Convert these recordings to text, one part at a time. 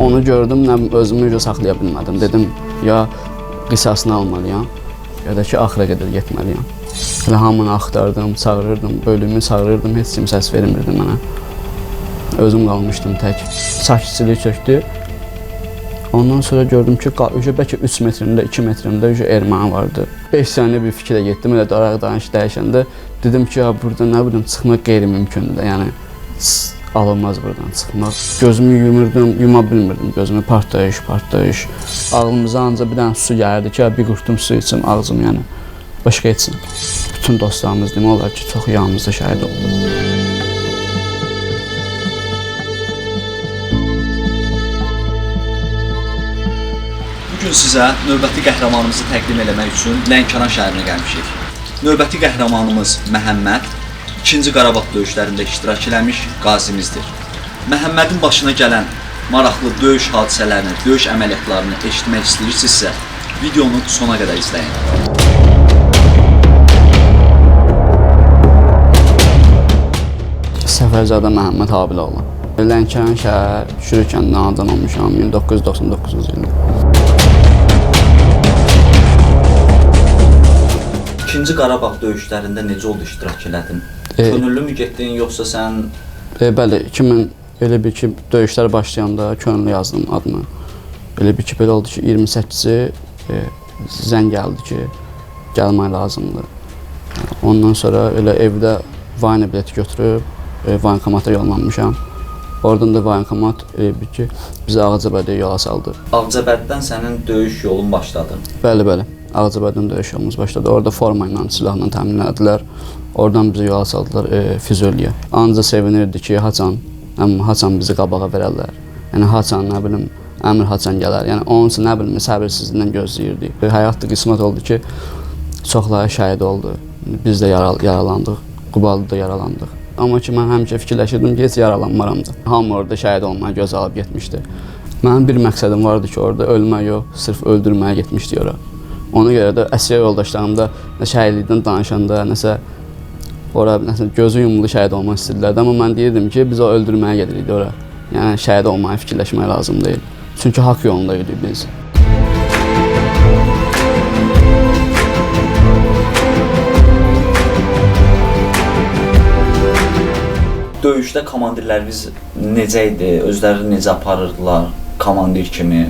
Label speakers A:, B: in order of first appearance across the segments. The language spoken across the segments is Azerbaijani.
A: Onu gördüm, özümü saxlaya bilmədim. Dedim, ya qisasını almalıyam, ya da ki, axıra qədər getməliyəm. Elə hamını axtardım, çağırırdım, bölümü çağırırdım, heç kim səs vermirdi mənə. Özüm qalmışdım tək. Sakitçilik çökdü. Ondan sonra gördüm ki, bəlkə 3 metrində, 2 metrində erməni vardı. 5 saniyə bir fikrə getdim, elə daraq danış dəyişəndə dedim ki, ya burada nə bilim çıxmaq qeyri-mümkündür. Yəni alınmaz buradan çıxmaq. Gözümü yumurdum, yuma bilmirdim gözümü. Partlayış. Ağlımıza ancaq bir dənə su gəlirdi ki, bir qurtum su içim ağzım, yəni başqa içim. Bütün dostlarımız demək olar ki, çox yanımızda şəhid oldu.
B: Bugün sizə növbəti qəhrəmanımızı təqdim eləmək üçün Lənkəran şəhərinə gəlmişik. Növbəti qəhrəmanımız Məhəmməd 2-ci Qarabağ döyüşlərində iştirak eləmiş qazimizdir. Məhəmmədin başına gələn maraqlı döyüş hadisələrini, döyüş əməliyyatlarını eşitmək istəyirsinizsə, videonu sona qədər izləyin.
A: Səfərzadə Məhəmməd Habiloğlu. Lənkəran şəhər Şürük kəndindən anadan olmuşam 1999-cu ildə.
B: 2-ci Qarabağ döyüşlərində necə oldu iştirak elədin? Könüllü mü getdin, yoxsa sən?
A: Bəli, 2000 elə bir ki, döyüşlər başlayanda könüllü yazdım adını. Elə bir ki, belə oldu ki, 28-ci zəng gəldi ki, gəlmək lazımdır. Ondan sonra elə evdə vayna bileti götürüb voyinkomata yollanmışam. Oradan da voyinkomat elə bir ki, bizi Ağcabədiyə yola saldı.
B: Ağcabəddən sənin döyüş yolun başladı?
A: Bəli. Ağcabədən döyüş yolumuz başladı. Orada forma ilə, silahla təmin elədilər. Oradan bizi yola saldılar Füzuliyə. Ancaq sevinirdi ki, haçan bizi qabağa verərlər. Yəni haçan, nə bilim, Əmir haçan gələr. Yəni onun üçün nə bilim, səbirsizliklə gözləyirdik. Həyatda qismət oldu ki, çoxları şəhid oldu. Biz də yaralandıq, Qubalıda yaralandıq. Amma ki, mən həmişə fikirləşirdim ki, heç yaralanmaram da. Hamı orada şəhid olmaya göz alıb getmişdi. Mənim bir məqsədim vardı ki, orada ölmək yox, sırf öldürməyə getmişdi ora. Ona görə də əsgər yoldaşlarım da şəhidlikdən danışanda, gözü yumulu şəhid olmaq istədilərdi. Amma mən deyirdim ki, biz o öldürməyə gedirik ora. Yəni, şəhid olmaya fikirləşmək lazım deyil. Çünki haqq yolunda idik biz.
B: Döyüşdə komandirləriniz necə idi? Özləri necə aparırdılar komandir kimi?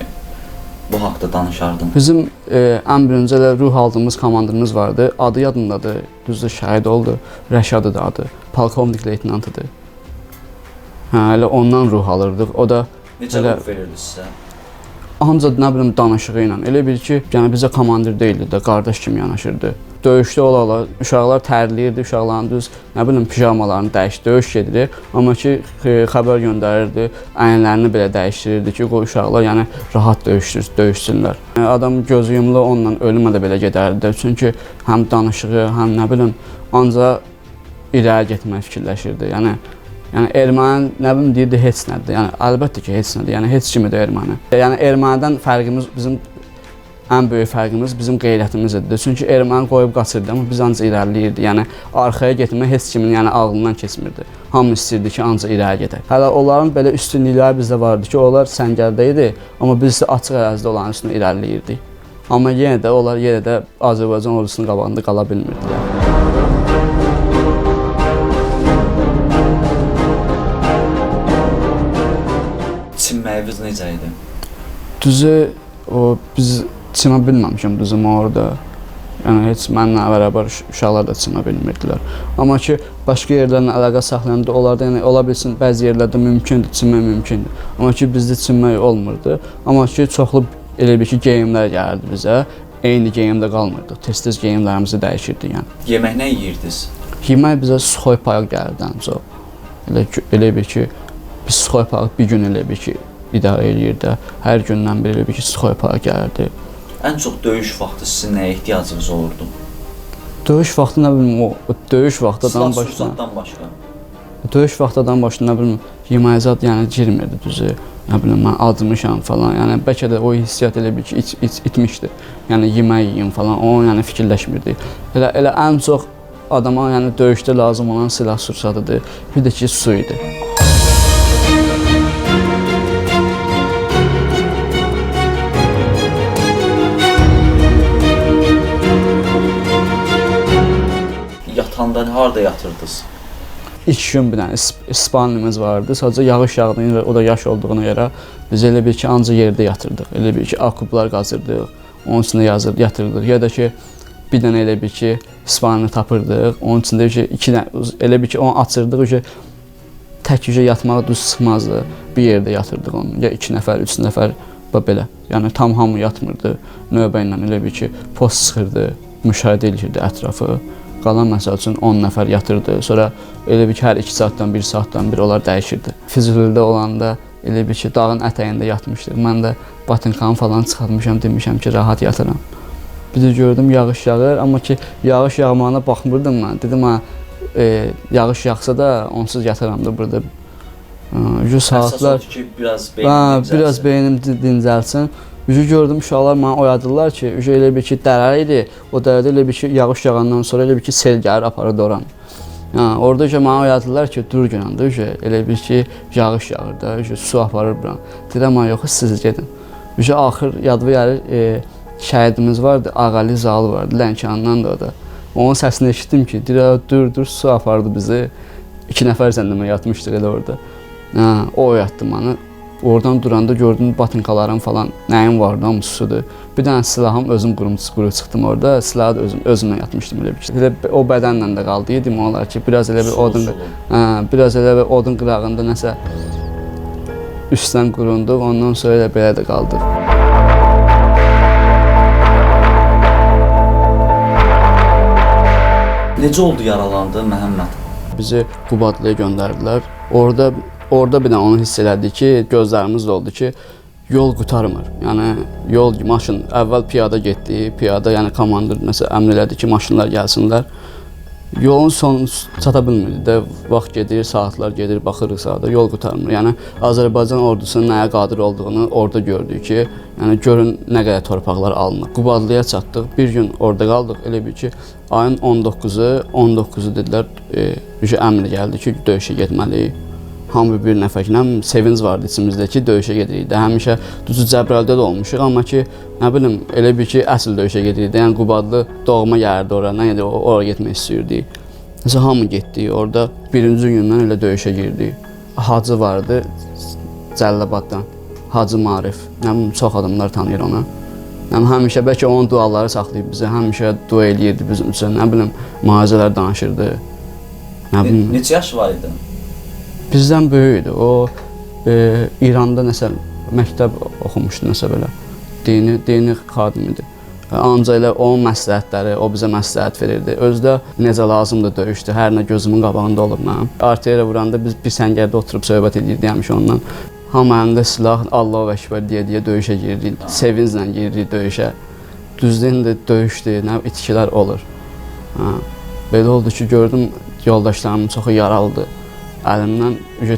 B: Bu haqda danışardım. Bizim
A: ən birinci ruh aldığımız komandirimiz vardı. Adı yadındadır. Düzdür, şəhid oldu. Rəşadıdır adı. Polkovnik leytenantıdır. Elə ondan ruh alırdıq. O da
B: necə ruh verirdi sizə?
A: Ancaq nə bilim danışığı ilə. Elə bil ki, yəni bizə komandir deyildi də, qardaş kimi yanaşırdı. Döyüşdə ola-ola uşaqlar tərliyirdi, uşaqların düz nə bilim pijamalarını dəyişdi, döyüş gedirir. Amma ki, xəbər göndərirdi, əyinlərini belə dəyişdirirdi ki, qoy uşaqlar yəni rahat döyüşsünlər. Adam gözü yumulu onunla ölümə də belə gedərdi. Çünki həm danışığı, həm nə bilim ancaq irəli getmək fikirləşirdi. Yəni erməni nə bilim deyirdi heç nədir. Yəni əlbəttə ki, heç nədir. Yəni heç kimidir erməni. Yəni ermənidən fərqimiz bizim ən böyük fərqimiz bizim qeyrətimiz idi. Çünki erməni qoyub qaçırdı, amma biz ancaq irəliləyirdi. Yəni arxaya getmək heç kimin ağlından keçmirdi. Hamı istəyirdi ki, ancaq irəli gedək. Hələ onların belə üstünlükləri bizdə vardı ki, onlar səngərdə idi, amma biz isə açıq ərazidə onların üstünə irəliləyirdik. Amma yenə də onlar Azərbaycan ordusunun qabağında qala bilmirdilər.
B: Çinməyiniz necə idi?
A: Düzü, biz çimə bilməmişəm düzüm orada. Yəni, heç mənimlə bərabər uşaqlar da çimə bilmirdilər. Amma ki, başqa yerlərlə əlaqə saxlayanda onlarda, yəni, ola bilsin, bəzi yerlərdə mümkündür, çimmək mümkündür. Amma ki, bizdə çimmək olmurdu. Amma ki, çoxlu elə bir ki, geyimlər gəlirdi bizə. Eyni geyimdə qalmırdıq. Tez-tez geyimlərimizi dəyişirdik, yəni.
B: Yemək nə yeyirdiniz?
A: Yemək bizə suxoy payıq gəlirdi ən çox. Elə bir ki, biz suxoy payıq bir gün elə bir ki, idarə eləyirdi. Hər gündən bir elə bir ki, suxoy payıq gəlirdi.
B: Ən çox döyüş vaxtı sizin nəyə ehtiyacınız olurdu?
A: Döyüş vaxtı nə bilim, döyüş vaxtıdan başına nə bilim, yemək zad yəni girmirdi düzü. Nə bilim, mən acmışam falan. Yəni bəlkə də o hissiyat elə bir ki, itmişdi. Yəni yemək yeyim falan, onu yəni fikirləşmirdi. Elə ən çox adama yəni döyüşdə lazım olan silah sursatıdır. Bir də ki, su idi.
B: harda yatırdınız?
A: 2 gün bir dənə İspaniyamız vardı. Sadəcə yağış yağdığına görə, o da yaş olduğuna görə biz elə bil ki, ancaq yerdə yatırdıq. Elə bil ki, akublar qazırdıq, onun içində yatırdıq. Ya da ki, bir dənə elə bil ki, İspaniyanı tapırdıq, onun içində ki, 2 dənə, elə bil ki, onu açırdıq ki, tək yatmağa düz çıxmazdı. Bir yerdə yatırdıq onu. Ya 2 nəfər, 3 nəfər belə. Yəni tam hamı yatmırdı. Növbə ilə elə bil ki, post çıxırdı, müşahidə edirdi ətrafı. Qalan məsəl üçün 10 nəfər yatırdı. Sonra elə bil ki, hər 2 saatdan, 1 saatdan bir onlar dəyişirdi. Füzulidə olanda elə bil ki, dağın ətəyində yatmışdıq. Mən də batinkamı falan çıxartmışam, demişəm ki, rahat yatıram. Bir də gördüm yağış yağır, amma ki, yağış yağmağına baxmırdım mən. Dedim, yağış yağsa da onsuz yatıram da burada. Saatlar
B: ki, biraz
A: beynim dincəlsin. Gördüm uşaqlar mənə oyadırlar ki, elə bil ki, dərə idi. O dərədə elə bil ki, yağış yağandan sonra elə bil ki, sel gəlir, aparırdı oranı. Orada mənə oyadırlar ki, dur günəndə, elə bil ki, yağış yağır da, su aparır buranı. Dedim, yox, siz gedin. Axır yadva gəlir, şəhidimiz vardı, Ağali Zalı vardı, Lənkərandan da o da. Onun səsini eşitdim ki, dur, su apardı bizi. 2 nəfər zəndəmə yatmışdıq elə orada. O oyatdı mənə. Oradan duranda gördüm batinkalarım falan, nəyim vardı, hamısıdır. Bir dənə silahım, özüm quru çıxdım orada, silahı da özümlə yatmışdım elə bir şey. Elə o bədənlə də qaldı, yedim olar ki, biraz elə bir odun qırağında nəsə üstdən qurunduq, ondan sonra elə belə də qaldıq.
B: Necə oldu yaralandı Məhəmməd?
A: Bizi Qubadlıya göndərdilər. Orada bir də onu hiss elədik ki, gözlərimiz oldu ki, yol qurtarmır. Yəni yol, maşın əvvəl piyada getdi, piyada, yəni komandir məsələn əmr elədi ki, maşınlar gəlsinlər. Yolun sonu çata bilmirdi də, vaxt gedir, saatlar gedir, baxırıq saata, yol qurtarmır. Yəni Azərbaycan ordusunun nəyə qadir olduğunu orada gördük ki, yəni görün nə qədər torpaqlar alınır. Qubadlıya çatdıq, bir gün orada qaldıq, elə bil ki, ayın 19-u dedilər, əmr gəldi ki, döyüşə getməliyik. Hamı bir nəfərlə sevinc vardı içimizdə ki, döyüşə gedirik. Həmişə düzü Cəbrayılda da olmuşuq, amma ki, nə bilim, elə bir ki, əsl döyüşə gedirik. Yəni Qubadlı doğma yerdi ora, nə idi, oraya getmək istəyirdik. Məsələn, hamı getdik, orada birinci gündən elə döyüşə girdik. Hacı vardı Cəllabaddan, Hacı Marif, nə bilim, çox adamlar tanıyır onu. Həmişə bəlkə onun duaları saxlayıb bizə, həmişə dua eləyirdi bizim üçün, nə bilim, müalicələr danışırdı.
B: Neçə yaş var idi?
A: Bizdən böyük idi. O İranda nəsə məktəb oxumuşdu, nəsə belə. Dini xadim idi. Ancaq elə onun məsləhətləri, o bizə məsləhət verirdi. Özü də necə lazımdır döyüşdü. Hər nə gözümün qabağında olub mənim. Artilleriya vuranda biz bir səngərdə oturub söhbət edirdik həmişə ondan. Hamı əlində silah, Allahu Əkbər deyə döyüşə girdik. Sevinclə girdik döyüşə. Düzdür, indi döyüşdü, nə itkilər olur. Belə oldu ki, gördüm yoldaşlarımın çoxu yaralıdır. Əlimdən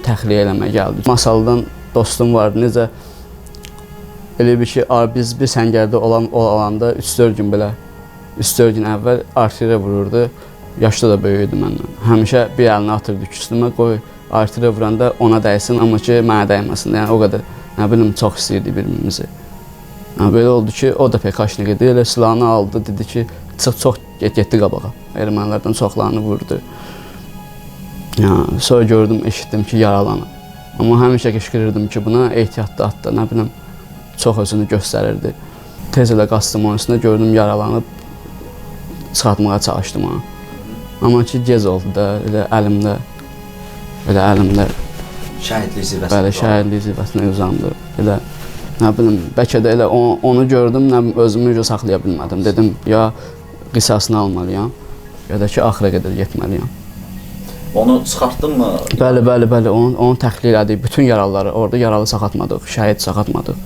A: təxliyə eləmək gəldi. Masaldan dostum vardı, necə elə bir ki, biz bir səngərdə olanda 3-4 gün belə, 3-4 gün əvvəl artilleriya vururdu, yaşda da böyüydü məndən. Həmişə bir əlini atırdı üstümə, qoy artilleriya vuranda ona dəysin, amma ki, mənə dəyməsin. Yəni o qədər, nə bilim, çox istəyirdi bir-birimizi. Belə oldu ki, o da PKK-şnik idi, elə silahını aldı, dedi ki, çox getdi qabağa. Ermənilərdən çoxlarını vurdu. Sonra gördüm, eşitdim ki, yaralanıb. Amma həmişə qışqırırdım ki, buna ehtiyatlı atda, nə bilim, çox özünü göstərirdi. Tez elə qaçdım onun üstündə, gördüm yaralanıb, çıxartmağa çalışdım ona. Amma ki, gec oldu da, elə əlimdə
B: şəhidlik zirvəsinə.
A: Bəli, şəhidlik zirvəsinə uzandı. Elə, nə bilim, bəlkə də elə onu gördüm, özümü saxlaya bilmədim. Dedim, ya qisasını almalıyam, ya da ki, axıra qədər getməliyəm.
B: Onu çıxartdın mı?
A: Bəli, onu təxliyə elədik. Bütün yaralıları, orada yaralı saxlatmadıq, şəhid saxlatmadıq.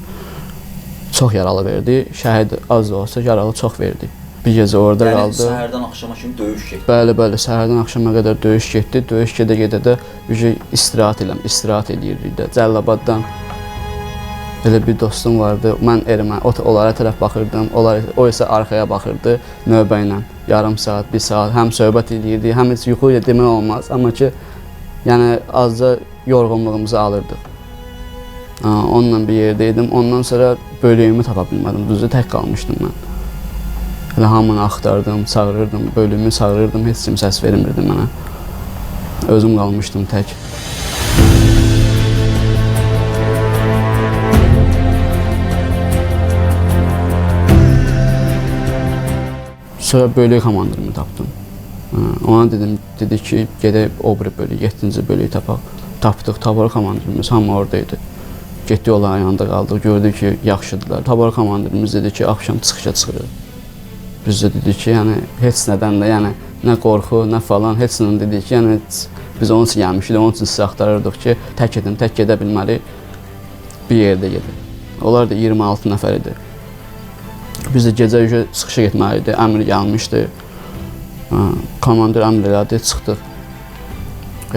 A: Çox yaralı verdi, şəhid az da olsa yaralı çox verdi. Bir gecə orada qaldı.
B: Yəni səhərdən axşama kimi döyüş getdi?
A: Bəli, səhərdən axşama qədər döyüş getdi. Döyüş gedə-gedə də istirahət eləyirdik də. Cəllabaddan elə bir dostum vardı, mən onlara tərəf baxırdım, o isə arxaya baxırdı növbə ilə. Yarım saat, 1 saat, həm söhbət eləyirdi, həm heç yuxu ilə demək olmaz. Amma ki, yəni azca yorğunluğumuzu alırdıq. Onunla bir yerdəydim, ondan sonra bölüyümü tapa bilmədim, düzdür, tək qalmışdım mən. Elə hamını axtardım, çağırırdım, bölümü çağırırdım, heç kim səs vermirdi mənə. Özüm qalmışdım tək. Sonra bölük komandirimi tapdım. Ona dedi ki, gedək o biri bölük, 7-ci bölüyü tapaq. Tapdıq, tabor komandirimiz hamı oradaydı. Getdik onların yanında qaldıq, gördük ki, yaxşıdırlar. Tabor komandirimiz dedi ki, axşam çıxışa çıxırıq. Biz də dedik ki, yəni heç nədən də, yəni nə qorxu, nə falan, heç nədən dedik ki, yəni biz onun üçün gəlmişdik, onun üçün sizi axtarırdıq ki, tək edin, tək gedə bilməli bir yerdə gedin. Onlar da 26 nəfər idi. Biz də gecə çıxışa getməli idi, əmr gəlmişdi. Komandir əmr elədi, çıxdıq.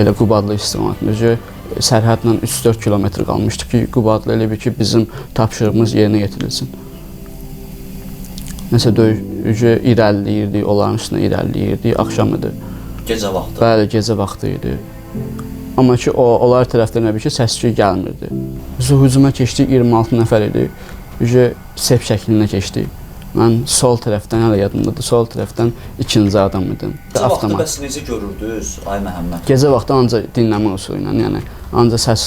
A: Elə Qubadlı istiqamətində. Sərhədlə 3-4 kilometr qalmışdı ki, Qubadlı elə bir ki, bizim tapşırığımız yerinə yetirilsin. Nəsə döyüşü irəliləyirdik, onların üstünə irəliləyirdik, axşam idi.
B: Gecə vaxtı? Bəli,
A: gecə vaxtı idi. Amma ki, onlar tərəfdən bir ki, səs-küy gəlmirdi. Biz hücuma keçdik, 26 nəfər idi. Sep şəklinə keçdik. Mən sol tərəfdən, hələ yadımdadır, sol tərəfdən ikinci adam idim.
B: Gecə vaxtı bəs necə görürdünüz, ay Məhəmməd?
A: Gecə vaxtı ancaq dinləmə usulü ilə, yəni ancaq səs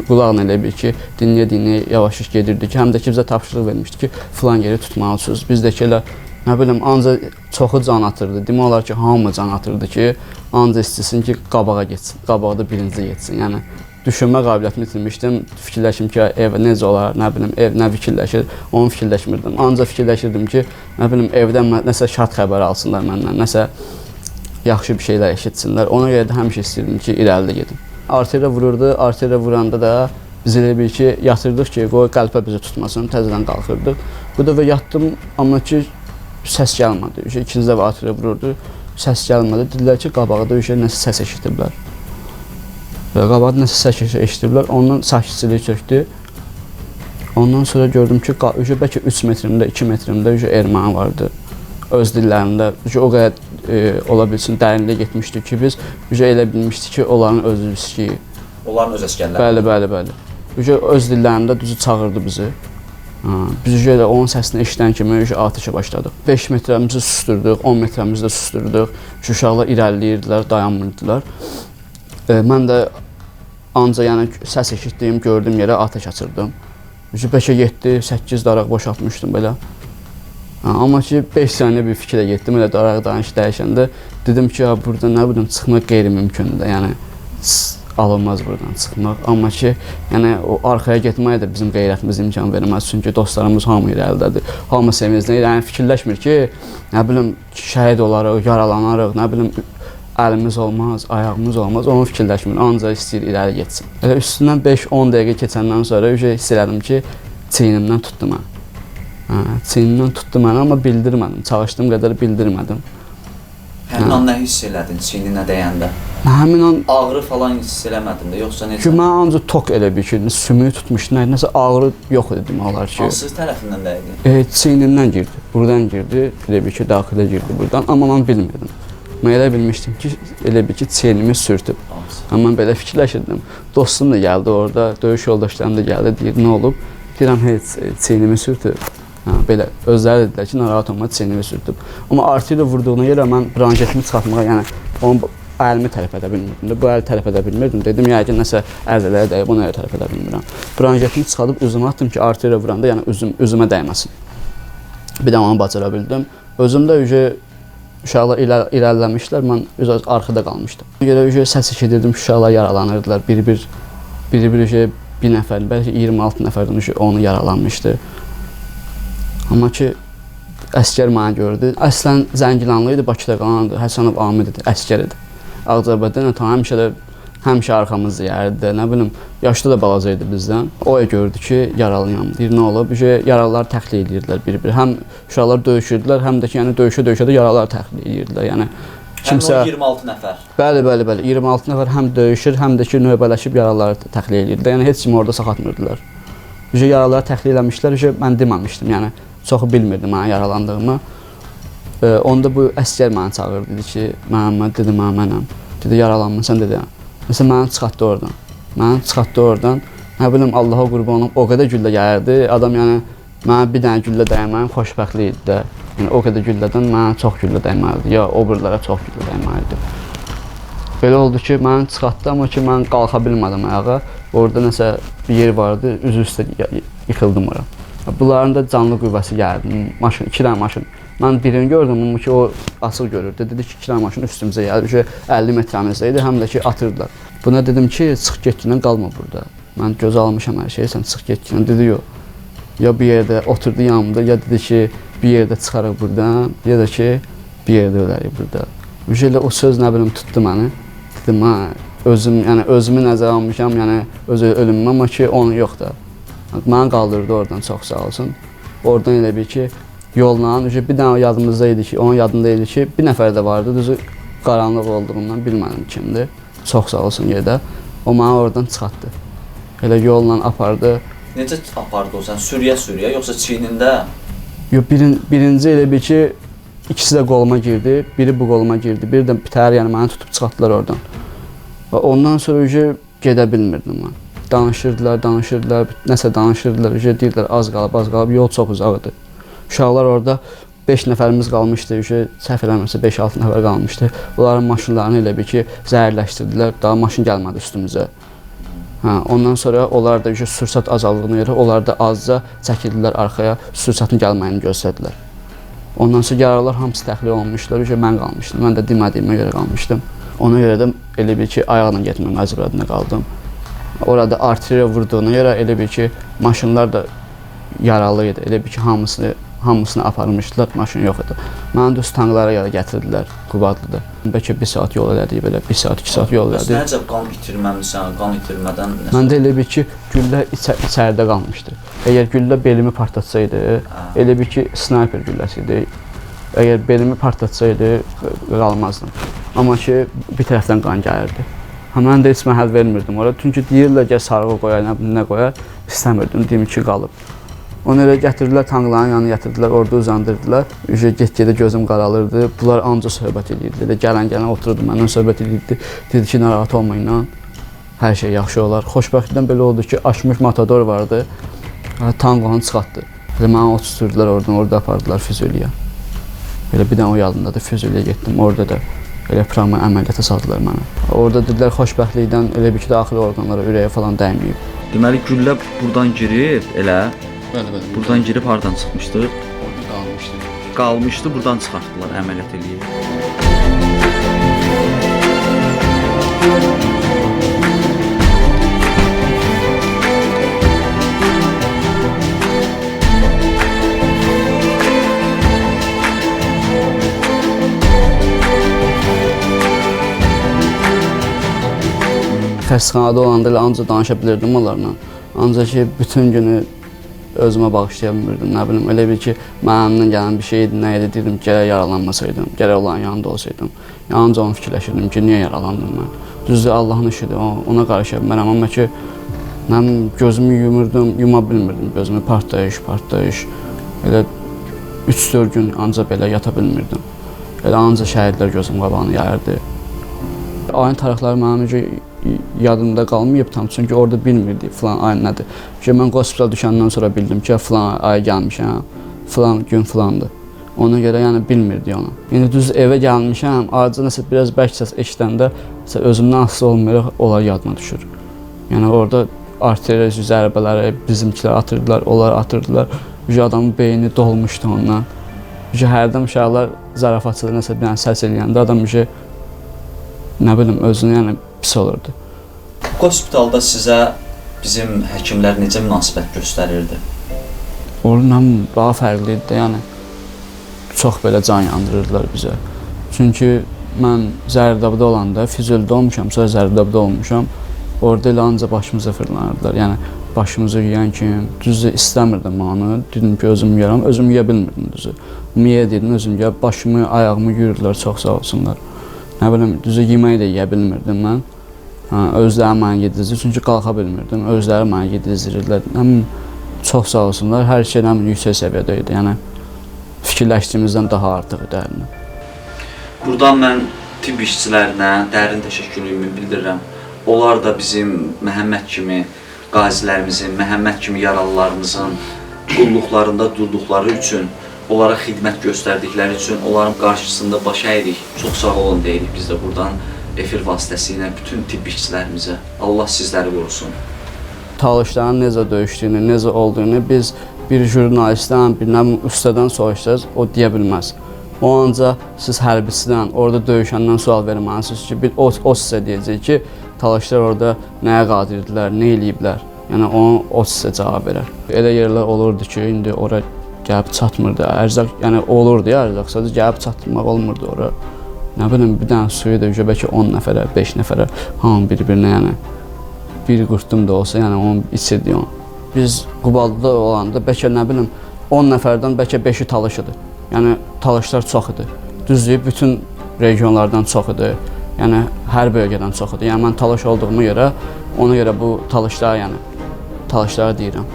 A: qulağına elə bir ki, dinləyə-dinləyə yavaş-yavaş gedirdik. Həm də ki, bizə tapşırıq vermişdi ki, filan yeri tutmalısınız. Biz də ki, elə, nə bilim, ancaq çoxu can atırdı. Demək olar ki, hamı can atırdı ki, ancaq istəsin ki, qabağa geçsin, qabaqda birinci geçsin. Yəni, düşünmə qabiliyyətini itirmişdim. Fikirləşim ki, ev necə olar, nə bilim, ev nə fikirləşir, onu fikirləşmirdim. Ancaq fikirləşirdim ki, nə bilim, evdən nəsə şart xəbər alsınlar məndən, nəsə yaxşı bir şeylər eşitsinlər. Ona görə də həmişə istəyirdim ki, irəlidə gedim. Arteriya vururdu, arteriya vuranda da biz elə bir ki, yatırdıq ki, qoy qəlbə bizi tutmasın, təzədən qalxırdıq. Bu da və yatdım, amma ki, səs gəlmədi. İkinci dəfə arteriya vururdu, səs gəlmədi. Dedilər ki, qabaqda nəsə səs eşitiblər. Qabaqda nəsə səs eşitiblər, ondan sakitçilik çökdü. Ondan sonra gördüm ki, bəlkə 3 metrimdə, 2 metrimdə erməni vardı. Öz dillərində, o qədər ola bilsin, dərinliyə getmişdik ki, biz elə bilmişdik ki, onların özü ki...
B: Onların öz əskərləri?
A: Bəli. Öz dillərində düzü çağırdı bizi. Biz elə onun səsini eşidən kimi atışa başladıq. 5 metrəmizi susturduq, 10 metrəmizi də susturduq. Uşaqlar irəliləyirdilər, dayanmırdılar. Mən də ancaq səs eşitdiyim, gördüyüm yerə atəş açırdım. Bəlkə 7-8 daraq boşaltmışdım belə. Amma ki, 5 saniyə bir fikrə getdim, elə daraq danış dəyişəndə dedim ki, burada nə bileyim, çıxmaq qeyri-mümkündür, yəni alınmaz buradan çıxmaq. Amma ki, o arxaya getməyə də bizim qeyrətimiz imkan verməz, çünki dostlarımız hamı irəlidədir, hamı sevincdir. Yəni fikirləşmir ki, nə bilim, şəhid olarıq, yaralanarıq, nə bilim, əlimiz olmaz, ayağımız olmaz, onu fikirləşmir, ancaq istəyir irəli getsin. Elə üstündən 5-10 dəqiqə keçəndən sonra hiss elədim ki, çiynimdən tutdu mən. Çiynimdən tutdu mənə, amma bildirmədim, çalışdığım qədər bildirmədim.
B: Həmin an nə hiss elədin çiyninə dəyəndə?
A: Həmin an...
B: Ağrı falan hiss eləmədin də, yoxsa necə?
A: Ki, mən ancaq tok elə bir ki, sümüyü tutmuşdu, nəsə ağrı yox idi demək olar ki.
B: Hansı tərəfindən dəydi?
A: Çiynimdən girdi, buradan girdi, elə bir ki, daxilə girdi buradan, amma mən bilmirdim. Mən elə bilmişdim ki, elə bir ki, çiynimi sürtüb. Amma mən belə fikirləşirdim. Dostum da gəldi orada, döyüş yoldaşlarım da gəldi, deyir, nə olub? Deyirəm, heç çiynimi sürtüb. Belə özləri dedilər ki, narahat olma, çiynimi sürtüb. Amma arteriya vurduğuna görə mən branjetimi çıxartmağa, yəni onun əlimi tərəf edə bilmirdim. Bu əli tərəf edə bilmirdim. Dedim, yəqin nəsə əzələrə dəyib, onu tərəf edə bilmirəm. Branjetimi çıxardıb üzümə atdım ki, arteriya vuranda, yəni üzümə dəyməsin. Bir də onu bacara bildim. Özümdə uşaqlar irəliləmişlər, mən arxada qalmışdım. Ona görə səs eşidirdim ki, uşaqlar yaralanırdılar. Bir nəfər, bəlkə 26 nəfərdən onu yaralanmışdı. Amma ki, əskər mənə gördü. Əslən Zəngilanlı idi, Bakıda qalandı, Həsənov Amid idi, əskər idi. Ağcabədən həmişə arxamızda yerdi, nə bilim, yaşlı da balaca idi bizdən. O gördü ki, yaralıyam, deyir, nə olub? Yaralılar təxliyə edirdilər bir-bir. Həm uşaqlar döyüşürdülər, həm də ki, döyüşə-döyüşə də yaralılar təxliyə edirdilər.
B: Həm o 26 nəfər?
A: Bəli, 26 nəfər həm döyüşür, həm də ki, növbələşib yaralıları təxliyə edirdilər. Yəni, heç kimi orada saxlatmırdılar. Yaralıları təxliyə eləmişlər, mən deməmişdim, yəni. Çoxu bilmirdim mənə yaralandığımı. Onda bu əskər mənə çağırdı, dedi ki, Məhəmməd, dedi, mənəm. Dedi, yaralanmışsan, dedi. Məsələn, mənə çıxartdı oradan. Nə bilim, Allaha qurbanım, o qədər güllə gəlirdi. Adam, yəni, Mənə bir dənə güllə dəyməyim xoşbəxtlik idi də. Yəni o qədər güllədən mənə çox güllə dəyməlidir, ya o birilərə çox güllə dəyməlidir. Belə oldu ki, məni çıxartdı, amma ki, mən qalxa bilmədim ayağa. Orada nəsə bir yer vardı, üzü üstə yıxıldım ora. Bunların da canlı qüvvəsi gəldi. Maşın, 2 dənə maşın. Mən birini gördüm, amma ki, o açıq görürdü. Dedi ki, 2 dənə maşın üstümüzə gəldi. 50 metrəmizdə idi, həm də ki, atırdılar. Buna dedim ki, çıx getdindən qalma burada. Mən göz almışam hər şeyi, sən çıx getdindən. Dedi, yox. Ya bir yerdə oturdu yanımda, ya dedi ki, bir yerdə çıxarıq buradan, ya da ki, bir yerdə ölərik burada. Elə o söz nə bilim tutdu məni. Dedim, özümü nəzərə almışam, yəni öz ölümüm, amma ki, onu yox da. Məni qaldırdı oradan, çox sağ olsun. Oradan elə bir ki, yolla, bir dənə yadımızda idi ki, onun yadında idi ki, bir nəfər də vardı, düzü qaranlıq olduğundan bilmədim kimdir. Çox sağ olsun yerdə. O məni oradan çıxartdı. Elə yolla apardı.
B: Necə apardı o sən? Sürüyə, yoxsa çiynində?
A: Yox, birinci elə bir ki, ikisi də qoluma girdi, biri bu qoluma girdi, biri də bitər, yəni məni tutub çıxartdılar oradan. Və ondan sonra gedə bilmirdim mən. Danışırdılar, nəsə danışırdılar, deyirlər az qalıb, yol çox uzaqdır. Uşaqlar orada 5 nəfərimiz qalmışdı, səhv eləmirəmsə 5-6 nəfər qalmışdı. Onların maşınlarını elə bir ki, zəhərləşdirdilər, daha maşın gəlmədi üstümüzə. Ondan sonra onlar da sürsat azaldığına görə, onlar da azca çəkildilər arxaya, sürsatın gəlməyini göstərdilər. Ondan sonra yaralılar hamısı təxliyə olmuşlar, mən qalmışdım, mən də demədiyimə görə qalmışdım. Ona görə də elə bir ki, ayaqla getmək məcburiyyətində qaldım. Orada artilleriya vurduğuna görə elə bir ki, maşınlar da yaralı idi, elə bir ki, hamısını aparmışdılar, maşın yox idi. Mənə düz tanklara görə gətirdilər, Qubadlıda. Bəlkə 1 saat yol elədik, belə 1 saat, 2 saat yol elədik.
B: Necə qan itirməmisən, qan itirmədən?
A: Məndə elə bir ki, güllə içəridə qalmışdı. Əgər güllə belimi partlatsaydı, elə bir ki, snayper gülləsi idi. Əgər belimi partlatsaydı, qalmazdım. Amma ki, bir tərəfdən qan gəlirdi. Mən də heç məhəl vermirdim orada. Çünki deyirlər ki, sarğı qoyar, nə qoyar, istəmirdim, deyim ki, qalıb. Onu elə gətirdilər, tankların yanına gətirdilər, orada uzandırdılar. Get-gedə gözüm qaralırdı. Bunlar anca söhbət edirdi. Gələn otururdu, məndən söhbət edirdi. Dedi ki, narahat olmayın, hər şey yaxşı olar. Xoşbəxtlikdən belə oldu ki, aşmış matador vardı. Tank onu çıxartdı. Mənə oturtdurdular oradan, orada apardılar Füzuliyə. Belə bir dənə o yadındadır, Füzuliyə getdim, orada da elə travma əməliyyata saldılar mənə. Orada dedilər, xoşbəxtlikdən elə bir ki, daxili orqanlara, ürəyə falan dəyməyib.
B: Deməli, güllə buradan girib, elə?
A: Bəli.
B: Buradan girib hardan çıxmışdı?
A: Orada qalmışdı.
B: Qalmışdı, buradan çıxartdılar, əməliyyat eləyib.
A: Xəstəxanada olanda elə ancaq danışa bilirdim onlarla. Ancaq ki, bütün günü özümə bağışlaya bilmirdim, nə bilim, elə bir ki, mənimdən gələn bir şey idi, nə idi, dedim, gərək yaralanmasaydım, gərək onların yanında olsaydım. Ancaq onu fikirləşirdim ki, niyə yaralandım mən? Düzdür, Allahın işidir, ona qarışa bilmərəm, amma ki, mən gözümü yumurdum, yuma bilmirdim gözümü, partlayış. Elə 3-4 gün ancaq belə yata bilmirdim. Elə ancaq şəhidlər gözüm qabağını yayırdı. Ayın tarixləri mənim yadımda qalmayıb tam, çünki orada bilmirdik filan ay nədir. Mən hospital düşəndən sonra bildim ki, filan ay gəlmişəm, filan gün filandır. Ona görə yəni bilmirdik onu. İndi düz evə gəlmişəm, acı nəsə biraz bərk səs eşidəndə özümdən asılı olmayaraq onlar yadıma düşür. Yəni orada artilleriya zərbələri bizimkilər atırdılar, onlar atırdılar. Adamın beyni dolmuşdu ondan. Hərdən uşaqlar zarafatçıda nəsə bir dənə səs eləyəndə adam nə bilim, özünü yəni pis olurdu.
B: Hospitalda sizə bizim həkimlər necə münasibət göstərirdi?
A: Onunla daha fərqli idi, yəni çox belə can yandırırdılar bizə. Çünki mən Zərdabda olanda, Füzulidə olmuşam, sonra Zərdabda olmuşam. Orada elə ancaq başımıza fırlanırdılar, yəni başımızı yeyən kimi, düzdür istəmirdim onu, dedim ki, özüm yeyərəm, özüm yeyə bilmirdim düzü. Yeyə dedim, özüm yeyə, başımı, ayağımı yürüdülər, çox sağ olsunlar. Nə bilim, düzü yeməyi də yeyə bilmirdim mən. Özləri mənə yedirizdir, çünki qalxa bilmirdim, özləri mənə yedirizdirirlər. Çox sağ olsunlar, hər şey yüksək səviyyədə idi, yəni fikirləşdiyimizdən daha artıq idi əlinə.
B: Buradan mən tibb işçilərinə dərin təşəkkürümü bildirirəm. Onlar da bizim Məhəmməd kimi qazilərimizin, Məhəmməd kimi yaralılarımızın qulluqlarında durduqları üçün, onlara xidmət göstərdikləri üçün onların qarşısında baş əyirik. Çox sağ olun deyirik biz də buradan efir vasitəsilə bütün tibb işçilərimizə. Allah sizləri qorusun.
A: Talışların necə döyüşdüyünü, necə olduğunu biz bir jurnalistdən, bir ustadan soruşsanız, o deyə bilməz. O ancaq siz hərbiçidən, orada döyüşəndən sual verməlisiniz ki, o sizə deyəcək ki, talışlar orada nəyə qadirdirlər, nə eləyiblər. Yəni o sizə cavab verər. Elə yerlər olurdu ki, indi ora gəlib çatmırdı. Ərzaq, yəni olurdu ya ərzaq, sadəcə gəlib çatmaq olmurdu ora. Nə bilim, bir dənə suyu da bəlkə 10 nəfərə, 5 nəfərə, hamı bir-birinə, yəni bir qurtum da olsa, yəni onu içirdi onu. Biz Quballıda olanda bəlkə nə bilim 10 nəfərdən bəlkə 5-i talış idi. Yəni talışlar çox idi. Düzdür, bütün regionlardan çox idi. Yəni hər bölgədən çox idi. Yəni mən talış olduğuma görə, ona görə bu talışlara deyirəm.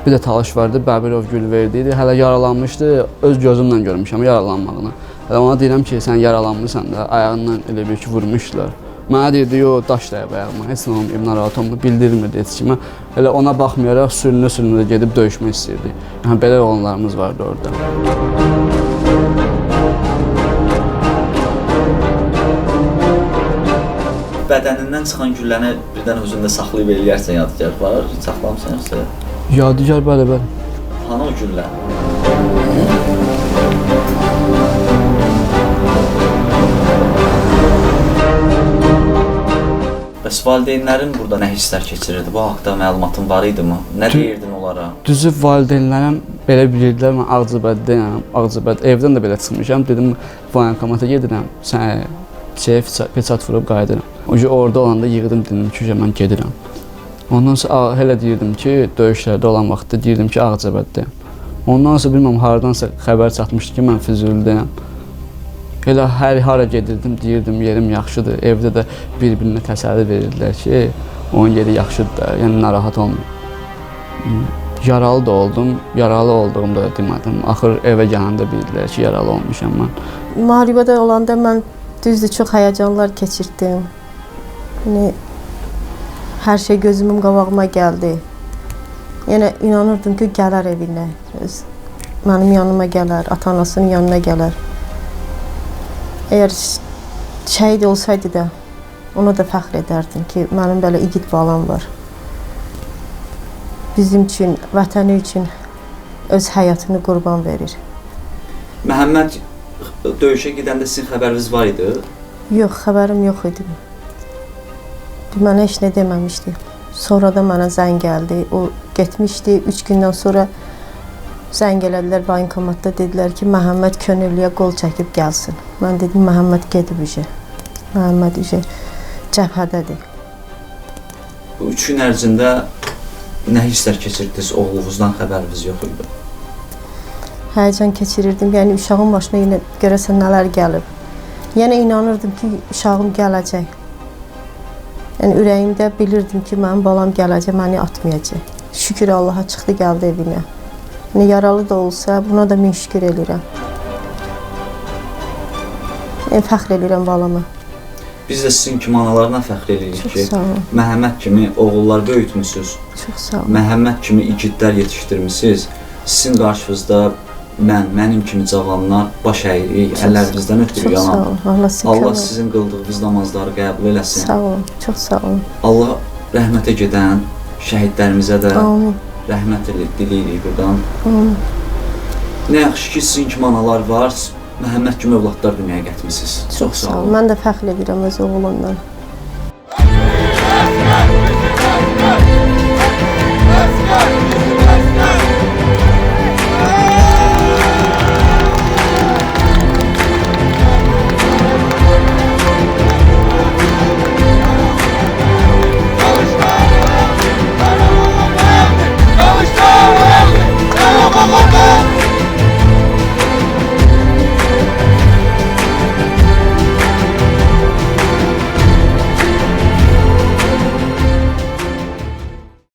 A: Bir də talış vardı, Bəbirov Gülverdi idi. Hələ yaralanmışdı, öz gözümlə görmüşəm yaralanmağını. Hələ ona deyirəm ki, sən yaralanmısan da, ayağından elə bir ki vurmuşlar. Mənə deyirdi, yox, daş dəyib ayağıma, heç nə olmayıb, narahat olma, bildirmirdi heç kimə. Elə ona baxmayaraq sürünə-sürünə gedib döyüşmək istəyirdi. Yəni belə olanlarımız vardı orada.
B: Bədənindən çıxan gülləni birdən özündə saxlayıb eləyərsən, yadigar var, saxlamısan yoxsa?
A: Yadigar, bəli.
B: Hanı o güllə? Bəs valideynlərin burada nə hisslər keçirirdi? Bu haqda məlumatın var idi mi? Nə deyirdin onlara?
A: Düzü valideynlərim belə bilirdilər, mən Ağcabəddəyəm, Ağcabəd evdən də belə çıxmışam. Dedim, voyankomata gedirəm, peçat vurub qayıdıram. Orada olanda yığdım, dedim ki, mən gedirəm. Ondan sonra hələ deyirdim ki, döyüşlərdə olan vaxtda deyirdim ki, Ağcabəddəyəm. Ondan sonra bilməm, haradansa xəbər çatmışdı ki, mən Füzulidəyəm. Elə hər hara gedirdim, deyirdim, yerim yaxşıdır. Evdə də bir-birinə təsəlli verirdilər ki, onun yeri yaxşıdır da, yəni narahat olmuyor. Yaralı da oldum, yaralı olduğumda da demədim. Axır evə gələndə bildilər ki, yaralı olmuşam mən.
C: Müharibədə olanda mən düzdür, çox həyəcanlar keçirdim. Yəni, hər şey gözümün qabağıma gəldi. Yəni, inanırdım ki, gələr evinə, mənim yanıma gələr, ata-anasının yanına gələr. Əgər şəhid olsaydı da, ona da fəxr edərdim ki, mənim belə igid balam var. Bizim üçün, vətəni üçün öz həyatını qurban verir.
B: Məhəmməd döyüşə gedəndə sizin xəbəriniz var idi?
C: Yox, xəbərim yox idi. Mənə heç nə deməmişdi. Sonra da mənə zəng gəldi. O getmişdi, 3 gündən sonra zəng elədilər voyankomatda, dedilər ki, Məhəmməd könüllüyə qol çəkib gəlsin. Mən dedim, Məhəmməd gedib uje. Məhəmməd uje cəbhədədir.
B: Bu 3 gün ərzində nə hisslər keçirdiniz? Oğlunuzdan xəbəriniz yox idi?
C: Həyəcan keçirirdim. Yəni, uşağın başına yenə görəsən nələr gəlib. Yəni, inanırdım ki, uşağım gələcək. Yəni, ürəyimdə bilirdim ki, mənim balam gələcək, məni atmayacaq. Şükür Allaha çıxdı, gəldi evinə. Yəni, yaralı da olsa, buna da min şükür eləyirəm. Yəni, fəxr eləyirəm balama.
B: Biz də sizin kimi analarına fəxr edirik ki,
C: sağ olun.
B: Məhəmməd kimi oğullar böyütmüsünüz.
C: Çox sağ olun.
B: Məhəmməd kimi igidlər yetişdirmişsiniz. Sizin qarşınızda mənim kimi cavanlar baş əyirik, əllərinizdən ötürük
C: anam. Çox sağ olun.
B: Allah sizin qıldığınız namazları qəbul eləsin.
C: Sağ olun, çox sağ olun.
B: Allah rəhmətə gedən şəhidlərimizə də rəhmət diləyirik buradan. Nə yaxşı ki, sizin kimi analar var, Məhəmməd kimi övladlar dünyaya gətirmişsiniz. Çox sağ olun.
C: Mən də fəxr edirəm öz oğlumdan.
D: Çalışlar!